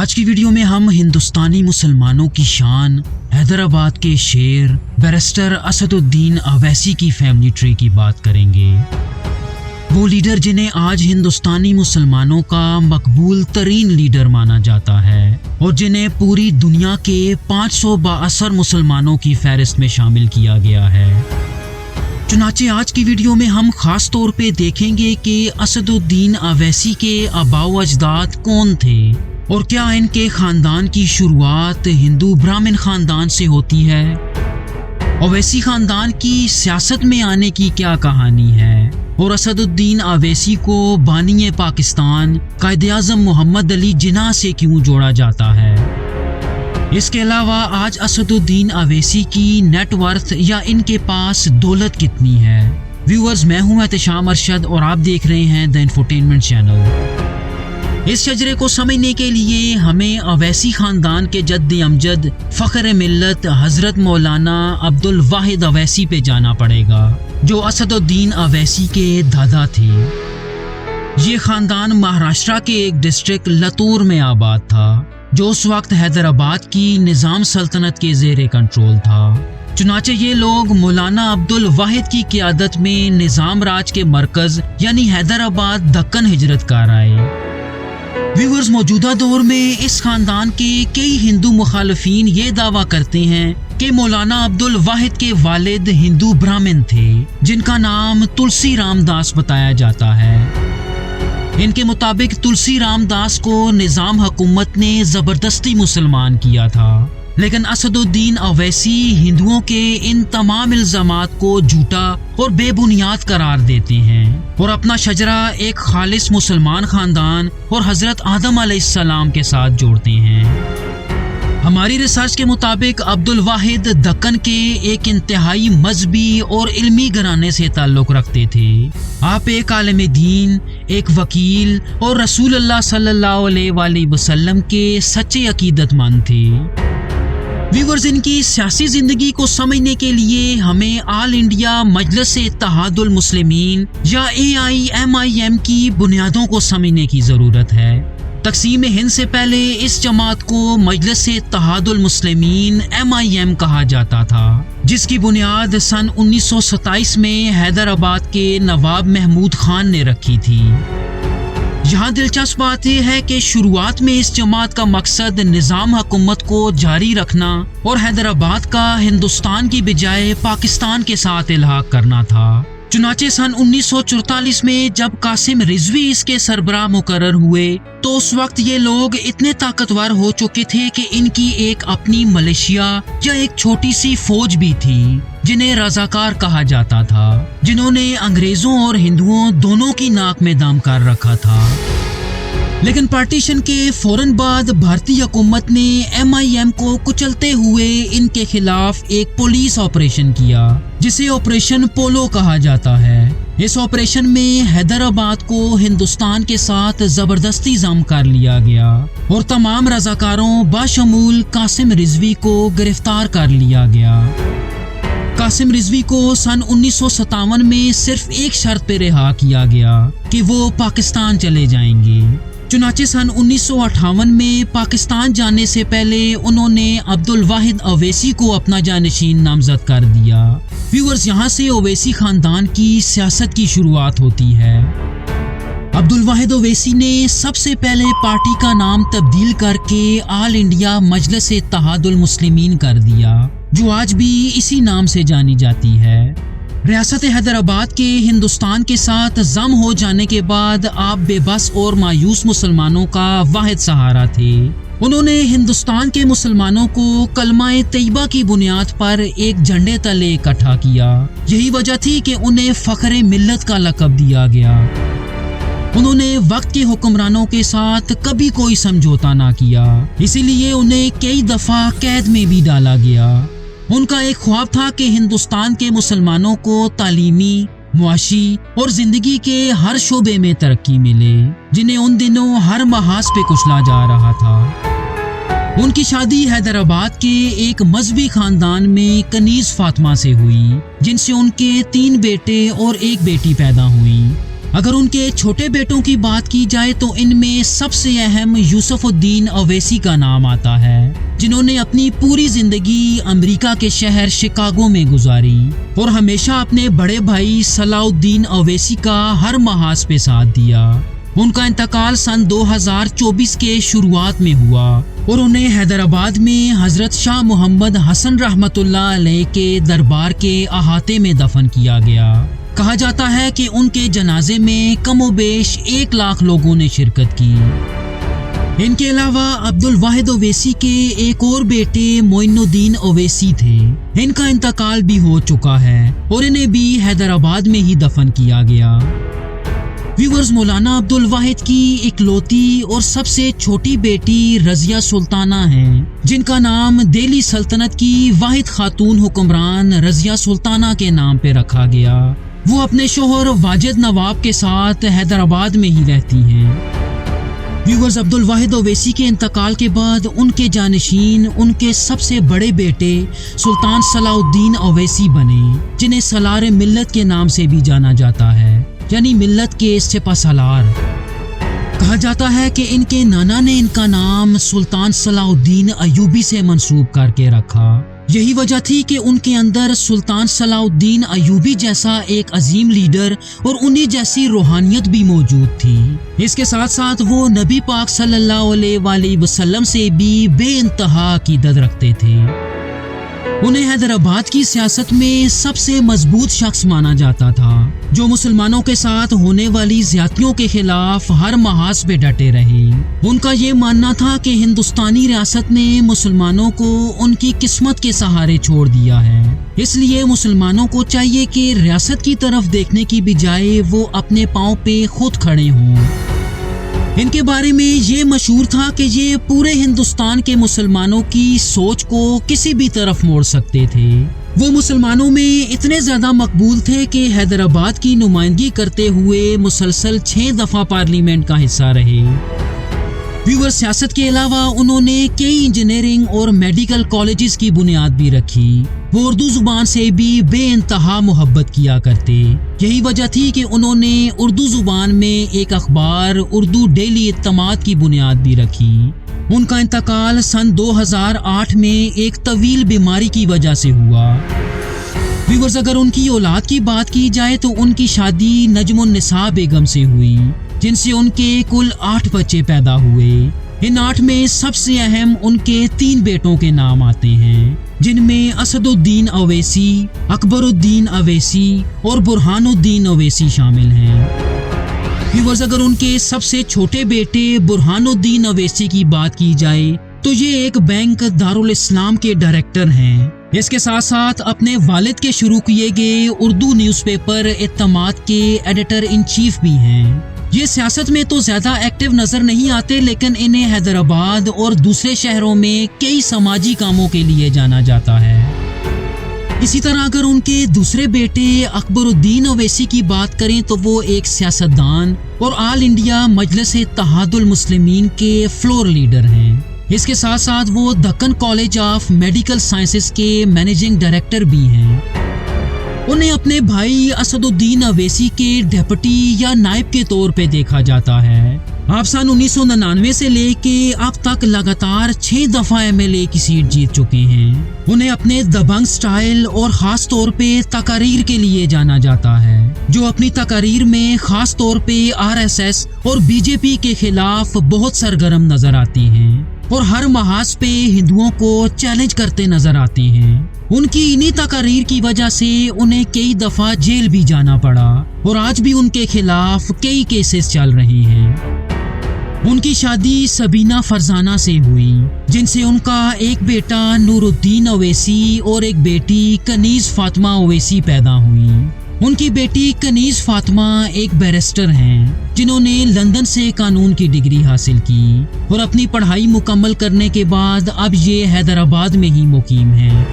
آج کی ویڈیو میں ہم ہندوستانی مسلمانوں کی شان، حیدرآباد کے شیر بیرسٹر اسد الدین اویسی کی فیملی ٹری کی بات کریں گے۔ وہ لیڈر جنہیں آج ہندوستانی مسلمانوں کا مقبول ترین لیڈر مانا جاتا ہے اور جنہیں پوری دنیا کے 500 بااثر مسلمانوں کی فہرست میں شامل کیا گیا ہے۔ چنانچہ آج کی ویڈیو میں ہم خاص طور پہ دیکھیں گے کہ اسد الدین اویسی کے آباء و اجداد کون تھے اور کیا ان کے خاندان کی شروعات ہندو برہمن خاندان سے ہوتی ہے۔ اویسی خاندان کی سیاست میں آنے کی کیا کہانی ہے اور اسد الدین اویسی کو بانی پاکستان قائد اعظم محمد علی جناح سے کیوں جوڑا جاتا ہے۔ اس کے علاوہ آج اسد الدین اویسی کی نیٹ ورتھ یا ان کے پاس دولت کتنی ہے۔ ویورز، میں ہوں احتشام ارشد اور آپ دیکھ رہے ہیں دی انفوٹینمنٹ چینل۔ اس شجرے کو سمجھنے کے لیے ہمیں اویسی خاندان کے جد امجد فخر ملت حضرت مولانا عبد الواحد اویسی پہ جانا پڑے گا، جو اسد الدین اویسی کے دادا تھے۔ یہ خاندان مہاراشٹرا کے ایک ڈسٹرکٹ لتور میں آباد تھا، جو اس وقت حیدرآباد کی نظام سلطنت کے زیر کنٹرول تھا۔ چنانچہ یہ لوگ مولانا عبد الواحد کی قیادت میں نظام راج کے مرکز یعنی حیدرآباد دکن ہجرت کر آئے۔ ویورز، موجودہ دور میں اس خاندان کے کئی ہندو مخالفین یہ دعویٰ کرتے ہیں کہ مولانا عبد الواحد کے والد ہندو برہمن تھے، جن کا نام تلسی رام داس بتایا جاتا ہے۔ ان کے مطابق تلسی رام داس کو نظام حکومت نے زبردستی مسلمان کیا تھا، لیکن اسد الدین اویسی ہندوؤں کے ان تمام الزامات کو جھوٹا اور بے بنیاد قرار دیتے ہیں اور اپنا شجرہ ایک خالص مسلمان خاندان اور حضرت آدم علیہ السلام کے ساتھ جوڑتے ہیں۔ ہماری ریسرچ کے مطابق عبد الواحد دکن کے ایک انتہائی مذہبی اور علمی گھرانے سے تعلق رکھتے تھے۔ آپ ایک عالم دین، ایک وکیل اور رسول اللہ صلی اللہ علیہ وآلہ وسلم کے سچے عقیدت مند تھے۔ ویورز، ان کی سیاسی زندگی کو سمجھنے کے لیے ہمیں آل انڈیا مجلس اتحاد المسلمین یا AIMIM کی بنیادوں کو سمجھنے کی ضرورت ہے۔ تقسیم ہند سے پہلے اس جماعت کو مجلس اتحاد المسلمین MIM کہا جاتا تھا، جس کی بنیاد سن 1927 میں حیدرآباد کے نواب محمود خان نے رکھی تھی۔ یہاں دلچسپ بات یہ ہے کہ شروعات میں اس جماعت کا مقصد نظام حکومت کو جاری رکھنا اور حیدرآباد کا ہندوستان کی بجائے پاکستان کے ساتھ الحاق کرنا تھا۔ چنانچہ سن 1944 میں جب قاسم رضوی اس کے سربراہ مقرر ہوئے تو اس وقت یہ لوگ اتنے طاقتور ہو چکے تھے کہ ان کی ایک اپنی ملیشیا یا ایک چھوٹی سی فوج بھی تھی، جنہیں رضاکار کہا جاتا تھا، جنہوں نے انگریزوں اور ہندوؤں دونوں کی ناک میں دم کر رکھا تھا۔ لیکن پارٹیشن کے فوراً بعد بھارتی حکومت نے MIM کو کچلتے ہوئے ان کے خلاف ایک پولیس آپریشن کیا، جسے آپریشن پولو کہا جاتا ہے۔ اس آپریشن میں حیدرآباد کو ہندوستان کے ساتھ زبردستی ضم کر لیا گیا اور تمام رضاکاروں بشمول قاسم رضوی کو گرفتار کر لیا گیا۔ قاسم رضوی کو سن 1957 میں صرف ایک شرط پہ رہا کیا گیا کہ وہ پاکستان چلے جائیں گے۔ چنانچہ سن 1958 میں پاکستان جانے سے پہلے انہوں نے عبد الواحد اویسی کو اپنا جانشین نامزد کر دیا۔ ویورز، یہاں سے اویسی خاندان کی سیاست کی شروعات ہوتی ہے۔ عبد الواحد اویسی نے سب سے پہلے پارٹی کا نام تبدیل کر کے آل انڈیا مجلس اتحاد المسلمین کر دیا، جو آج بھی اسی نام سے جانی جاتی ہے۔ ریاست حیدرآباد کے ہندوستان کے ساتھ ضم ہو جانے کے بعد آپ بے بس اور مایوس مسلمانوں کا واحد سہارا تھے۔ انہوں نے ہندوستان کے مسلمانوں کو کلمہ طیبہ کی بنیاد پر ایک جھنڈے تلے اکٹھا کیا۔ یہی وجہ تھی کہ انہیں فخر ملت کا لقب دیا گیا۔ انہوں نے وقت کے حکمرانوں کے ساتھ کبھی کوئی سمجھوتا نہ کیا، اسی لیے انہیں کئی دفعہ قید میں بھی ڈالا گیا۔ ان کا ایک خواب تھا کہ ہندوستان کے مسلمانوں کو تعلیمی، معاشی اور زندگی کے ہر شعبے میں ترقی ملے، جنہیں ان دنوں ہر محاذ پہ کچلا جا رہا تھا۔ ان کی شادی حیدرآباد کے ایک مذہبی خاندان میں کنیز فاطمہ سے ہوئی، جن سے ان کے 3 بیٹے اور 1 بیٹی پیدا ہوئی۔ अगर उनके छोटे बेटों की बात की जाए तो इनमें सबसे अहम यूसुफुद्दीन अवैसी का नाम आता है, जिन्होंने अपनी पूरी जिंदगी अमेरिका के शहर शिकागो में गुजारी और हमेशा अपने बड़े भाई सलाउद्दीन अवैसी का हर महाज पे साथ दिया। उनका इंतकाल सन 2024 के शुरुआत में हुआ और उन्हें हैदराबाद में हजरत शाह मोहम्मद हसन रहमतुल्लाह अलैह के दरबार के अहाते में दफन किया गया। कहा जाता है कि उनके जनाजे में कमोबेश 1 लाख लोगों ने शिरकत की। इनके अलावा अब्दुल वाहिद ओवैसी के एक और बेटे मोइनुद्दीन ओवैसी थे। इनका इंतकाल भी हो चुका है और इन्हें भी हैदराबाद में ही दफन किया गया। व्यूअर्स, मौलाना अब्दुल वाहिद की इकलौती और सबसे छोटी बेटी रजिया सुल्ताना हैं, जिनका नाम दिल्ली सल्तनत की वाहिद खातून हुक्मरान रजिया सुल्ताना के नाम पे रखा गया। वो अपने शोहर वाजिद नवाब के साथ हैदराबाद में ही रहती हैं। व्यूअर्स, अब्दुल वाहिद ओवैसी के इंतकाल के बाद उनके जानशीन उनके सबसे बड़े बेटे सुल्तान सलाउद्दीन ओवैसी बने, जिन्हें सलार मिल्लत के नाम से भी जाना जाता है, यानी मिल्लत के सिपहसालार। कहा जाता है कि इनके नाना ने इनका नाम सुल्तान सलाउद्दीन अयूबी से मंसूब करके रखा। यही वजह थी कि उनके अंदर सुल्तान सलाउद्दीन अयूबी जैसा एक अजीम लीडर और उन्हीं जैसी रूहानियत भी मौजूद थी। इसके साथ साथ वो नबी पाक सल्लल्लाहु अलैहि वसल्लम से भी बेइंतहा अकीदत रखते थे। उन्हें हैदराबाद की सियासत में सबसे मजबूत शख्स माना जाता था, जो मुसलमानों के साथ होने वाली ज्यादतियों के खिलाफ हर महाज पे डटे रहे। उनका ये मानना था कि हिंदुस्तानी रियासत ने मुसलमानों को उनकी किस्मत के सहारे छोड़ दिया है, इसलिए मुसलमानों को चाहिए कि रियासत की तरफ देखने की बजाय वो अपने पांव पे खुद खड़े हों। इनके बारे में ये मशहूर था कि ये पूरे हिंदुस्तान के मुसलमानों की सोच को किसी भी तरफ मोड़ सकते थे। वो मुसलमानों में इतने ज़्यादा मकबूल थे कि हैदराबाद की नुमाइंदगी करते हुए मुसलसल 6 दफ़ा पार्लियामेंट का हिस्सा रहे। व्यूअर, सियासत के अलावा उन्होंने कई इंजीनियरिंग और मेडिकल कॉलेजेस की बुनियाद भी रखी। वो उर्दू जुबान से भी बेइंतहा मोहब्बत किया करते। यही वजह थी कि उन्होंने उर्दू जुबान में एक अखबार उर्दू डेली इत्तमाद की बुनियाद भी रखी। उनका इंतकाल सन 2008 में एक तवील बीमारी की वजह से हुआ। व्यूअर्स, अगर उनकी औलाद की बात की जाए तो उनकी शादी नजमुन्निसा बेगम से हुई, जिनसे उनके कुल 8 बच्चे पैदा हुए। इन 8 में सबसे अहम उनके 3 बेटों के नाम आते हैं, जिनमें असदुद्दीन अवैसी, अकबरुद्दीन अवैसी और बुरहानुद्दीन अवैसी शामिल हैं। व्यूअर्स, अगर उनके सबसे छोटे बेटे बुरहानुद्दीन अवैसी की बात की जाए तो ये एक बैंक दारुल इस्लाम के डायरेक्टर हैं। इसके साथ साथ अपने वालिद के शुरू किए गए उर्दू न्यूज़पेपर इत्तमाद के एडिटर इन चीफ भी हैं। ये सियासत में तो ज्यादा एक्टिव नजर नहीं आते, लेकिन इन्हें हैदराबाद और दूसरे शहरों में कई समाजी कामों के लिए जाना जाता है। इसी तरह अगर उनके दूसरे बेटे अकबरुद्दीन अवैसी की बात करें तो वो एक सियासतदान और ऑल इंडिया मजलिस इत्तेहादुल मुस्लिमीन के फ्लोर लीडर हैं। इसके साथ साथ वो Deccan college of medical sciences के मैनेजिंग डायरेक्टर भी हैं। उन्हें अपने भाई असदुद्दीन अवैसी के डेप्यूटी या नायब के तौर पे देखा जाता है। आप सन 1999 से लेके अब तक लगातार 6 दफा एमएलए की सीट जीत चुके हैं। उन्हें अपने दबंग स्टाइल और खास तौर पे तकारीर के लिए जाना जाता है, जो अपनी तकारीर में खास तौर पे आरएसएस और बीजेपी के खिलाफ बहुत सरगर्म नजर आती हैं और हर महाज पे हिंदुओं को चैलेंज करते नजर आते हैं। उनकी इन्हीं तकारीर की वजह से उन्हें कई दफा जेल भी जाना पड़ा और आज भी उनके खिलाफ कई केसेस चल रहे हैं। उनकी शादी सबीना फरजाना से हुई, जिनसे उनका एक बेटा नूरुद्दीन अवैसी और एक बेटी कनीज फातिमा अवैसी पैदा हुई। उनकी बेटी कनीज फातिमा एक बैरिस्टर हैं, जिन्होंने लंदन से कानून की डिग्री हासिल की और अपनी पढ़ाई मुकम्मल करने के बाद अब ये हैदराबाद में ही मुकीम हैं।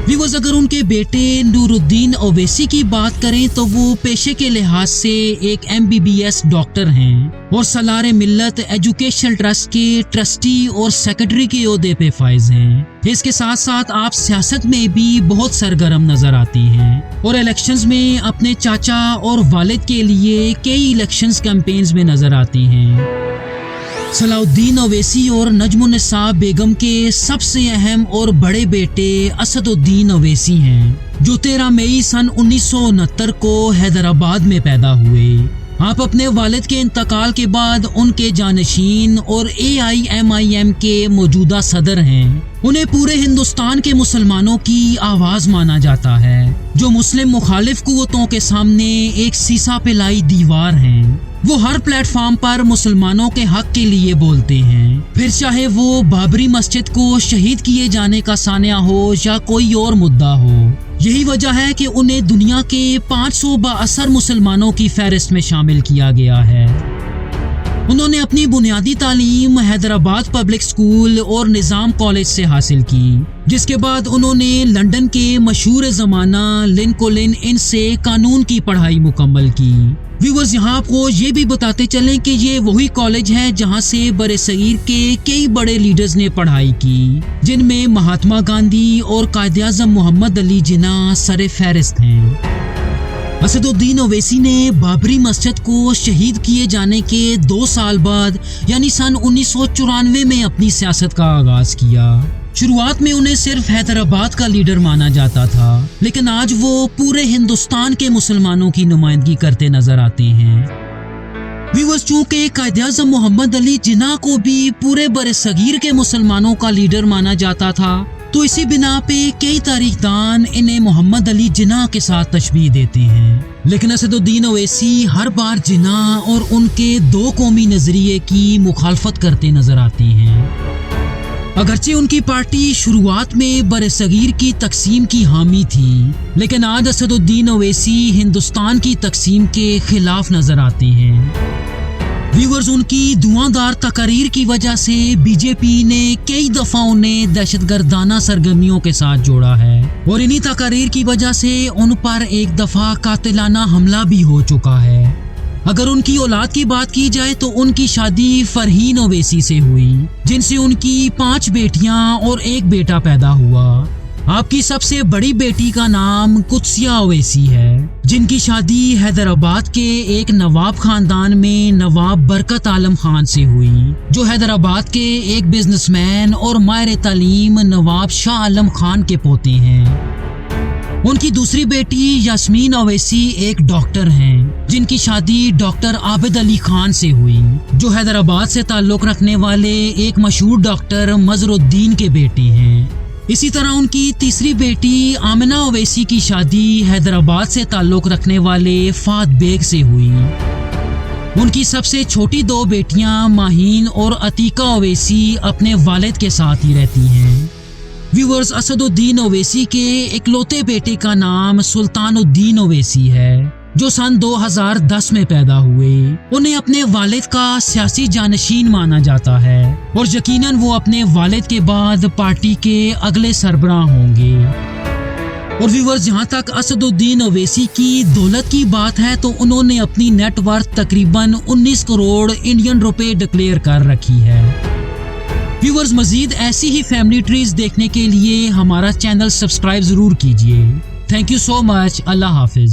व्यूअर्स, अगर उनके बेटे नूरुद्दीन ओवैसी की बात करें तो वो पेशे के लिहाज से एक MBBS डॉक्टर हैं और सलारे मिल्लत एजुकेशनल ट्रस्ट के ट्रस्टी और सेक्रेटरी के ओहदे पे फाइज हैं। इसके साथ साथ आप सियासत में भी बहुत सरगर्म नजर आती हैं और इलेक्शंस में अपने चाचा और वालिद के लिए कई इलेक्शंस कैंपेन्स में नजर आती हैं। सलाउद्दीन ओवैसी और नजमुन्निसा बेगम के सबसे अहम और बड़े बेटे असदुद्दीन ओवैसी हैं जो 13 मई सन 1969 को हैदराबाद में पैदा हुए। आप अपने वालिद के इंतकाल के बाद उनके जानशीन और AIMIM के मौजूदा सदर हैं। उन्हें पूरे हिंदुस्तान के मुसलमानों की आवाज माना जाता है जो मुस्लिम मुखालिफ कुव्वतों के सामने एक सीसा पिलाई दीवार हैं। वो हर प्लेटफॉर्म पर मुसलमानों के हक के लिए बोलते हैं, फिर चाहे वो बाबरी मस्जिद को शहीद किए जाने का सानिया हो या कोई और मुद्दा हो। यही वजह है कि उन्हें दुनिया के 500 बाअसर मुसलमानों की फहरिस्त में शामिल किया गया है। उन्होंने अपनी बुनियादी तालीम हैदराबाद पब्लिक स्कूल और निज़ाम कॉलेज से हासिल की, जिसके बाद उन्होंने लंदन के मशहूर ज़माना लिंकोलिन इन से कानून की पढ़ाई मुकम्मल की। व्यूअर्स, यहाँ आपको ये भी बताते चलें कि ये वही कॉलेज है जहाँ से बरसगीर के कई बड़े लीडर्स ने पढ़ाई की, जिनमें महात्मा गांधी और कायद-ए-आज़म मोहम्मद अली जिन्ना सरे फहरिस्त हैं। असदुद्दीन ओवैसी ने बाबरी मस्जिद को शहीद किए जाने के 2 साल बाद यानी सन 1994 में अपनी सियासत का आगाज किया। शुरुआत में उन्हें सिर्फ हैदराबाद का लीडर माना जाता था, लेकिन आज वो पूरे हिंदुस्तान के मुसलमानों की नुमाइंदगी करते नजर आते हैं। व्यूअर्स, चूंकि कायद-ए-आज़म मोहम्मद अली जिन्ना को भी पूरे बरसगीर के मुसलमानों का लीडर माना जाता था, तो इसी बिना पे कई तारीखदान इन्हें मोहम्मद अली जिन्ना के साथ तशबीह देते हैं। लेकिन असदुद्दीन ओवैसी हर बार जिन्ना और उनके 2 कौमी नजरिए की मुखालफत करते नजर आते हैं। अगरचे उनकी पार्टी शुरुआत में बरसगीर की तकसीम की हामी थी, लेकिन आज असदुद्दीन ओवैसी हिंदुस्तान की तकसीम के खिलाफ नजर आते हैं। व्यूअर्स, उनकी धुआंधार तकारीर की वजह से बीजेपी ने कई दफा उन्हें दहशतगर्दाना सरगर्मियों के साथ जोड़ा है और इन्हीं तकारीर की वजह से उन पर एक दफा कातिलाना हमला भी हो चुका है। अगर उनकी औलाद की बात की जाए तो उनकी शादी फरहीन ओवैसी से हुई, जिनसे उनकी 5 बेटियां और 1 बेटा पैदा हुआ। आपकी सबसे बड़ी बेटी का नाम कुत्सिया ओवैसी है, जिनकी शादी हैदराबाद के एक नवाब खानदान में नवाब बरकत आलम खान से हुई, जो हैदराबाद के एक बिजनेसमैन और माहिर तालीम नवाब शाह आलम खान के पोते हैं। उनकी दूसरी बेटी यास्मीन ओवैसी एक डॉक्टर हैं, जिनकी शादी डॉक्टर आबिद अली खान से हुई, जो हैदराबाद से ताल्लुक रखने वाले एक मशहूर डॉक्टर मजरुद्दीन के बेटे हैं। इसी तरह उनकी तीसरी बेटी आमिना ओवैसी की शादी हैदराबाद से ताल्लुक रखने वाले फात बेग से हुई। उनकी सबसे छोटी 2 बेटियां माहीन और अतीका ओवैसी अपने वालिद के साथ ही रहती हैं। व्यूअर्स, असदुद्दीन ओवैसी के इकलौते बेटे का नाम सुल्तानुद्दीन ओवैसी है, जो सन 2010 में पैदा हुए। उन्हें अपने वालिद का सियासी जानशीन माना जाता है और यकीनन वो अपने वालिद के बाद पार्टी के अगले सरबराह होंगे। और व्यूअर्स, जहाँ तक असदुद्दीन ओवैसी की दौलत की बात है तो उन्होंने अपनी नेटवर्थ तकरीबन 19 करोड़ इंडियन रुपए डिक्लेयर कर रखी है। व्यूअर्स, मजीद ऐसी ही फैमिली ट्रीज देखने के लिए हमारा चैनल सब्सक्राइब जरूर कीजिए। Thank you so much. Allah Hafiz.